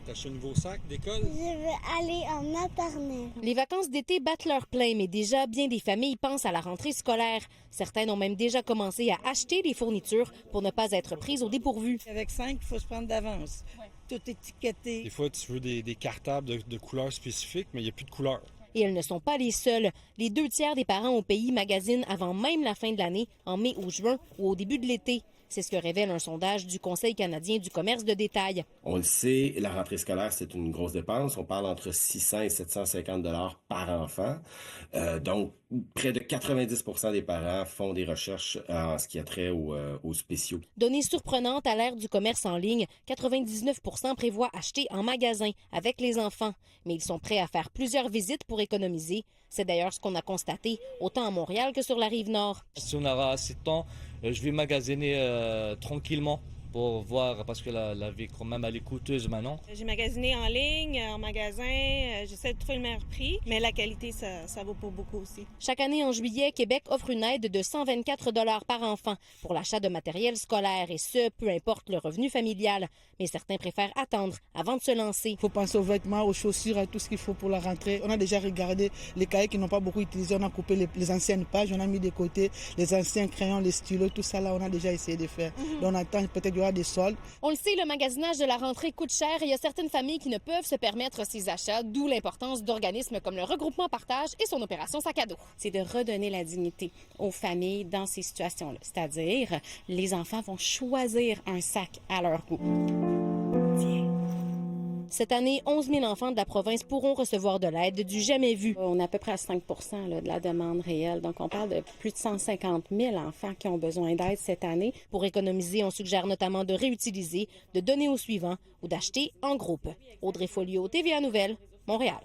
T'achètes un nouveau sac d'école? Je veux aller en maternelle. Les vacances d'été battent leur plein, mais déjà, bien des familles pensent à la rentrée scolaire. Certaines ont même déjà commencé à acheter les fournitures pour ne pas être prises au dépourvu. Avec 5, il faut se prendre d'avance. Tout étiqueté. Des fois, tu veux des cartables de couleurs spécifiques, mais il n'y a plus de couleurs. Et elles ne sont pas les seules. Les 2 tiers des parents au pays magasinent avant même la fin de l'année, en mai ou juin ou au début de l'été. C'est ce que révèle un sondage du Conseil canadien du commerce de détail. On le sait, la rentrée scolaire, c'est une grosse dépense. On parle entre 600 et 750 $ par enfant. Donc, près de 90% des parents font des recherches en ce qui a trait aux spéciaux. Donnée surprenante à l'ère du commerce en ligne, 99% prévoient acheter en magasin avec les enfants. Mais ils sont prêts à faire plusieurs visites pour économiser. C'est d'ailleurs ce qu'on a constaté, autant à Montréal que sur la Rive-Nord. Si on aura assez de temps, je vais magasiner tranquillement pour voir, parce que la vie quand même elle est coûteuse maintenant. J'ai magasiné en ligne, en magasin, j'essaie de trouver le meilleur prix, mais la qualité, ça vaut pour beaucoup aussi. Chaque année en juillet, Québec offre une aide de 124 $ par enfant pour l'achat de matériel scolaire, et ce, peu importe le revenu familial. Mais certains préfèrent attendre avant de se lancer. Il faut penser aux vêtements, aux chaussures, à tout ce qu'il faut pour la rentrée. On a déjà regardé les cahiers qui n'ont pas beaucoup utilisé. On a coupé les anciennes pages, on a mis de côté les anciens crayons, les stylos, tout ça là, on a déjà essayé de faire. Donc on attend peut-être des soldes. On le sait, le magasinage de la rentrée coûte cher et il y a certaines familles qui ne peuvent se permettre ces achats, d'où l'importance d'organismes comme le Regroupement Partage et son opération Sac à dos. C'est de redonner la dignité aux familles dans ces situations-là. C'est-à-dire, les enfants vont choisir un sac à leur goût. Cette année, 11 000 enfants de la province pourront recevoir de l'aide du jamais vu. On est à peu près à 5 % de la demande réelle. Donc, on parle de plus de 150 000 enfants qui ont besoin d'aide cette année. Pour économiser, on suggère notamment de réutiliser, de donner au suivant ou d'acheter en groupe. Audrey Folliot, TVA Nouvelles, Montréal.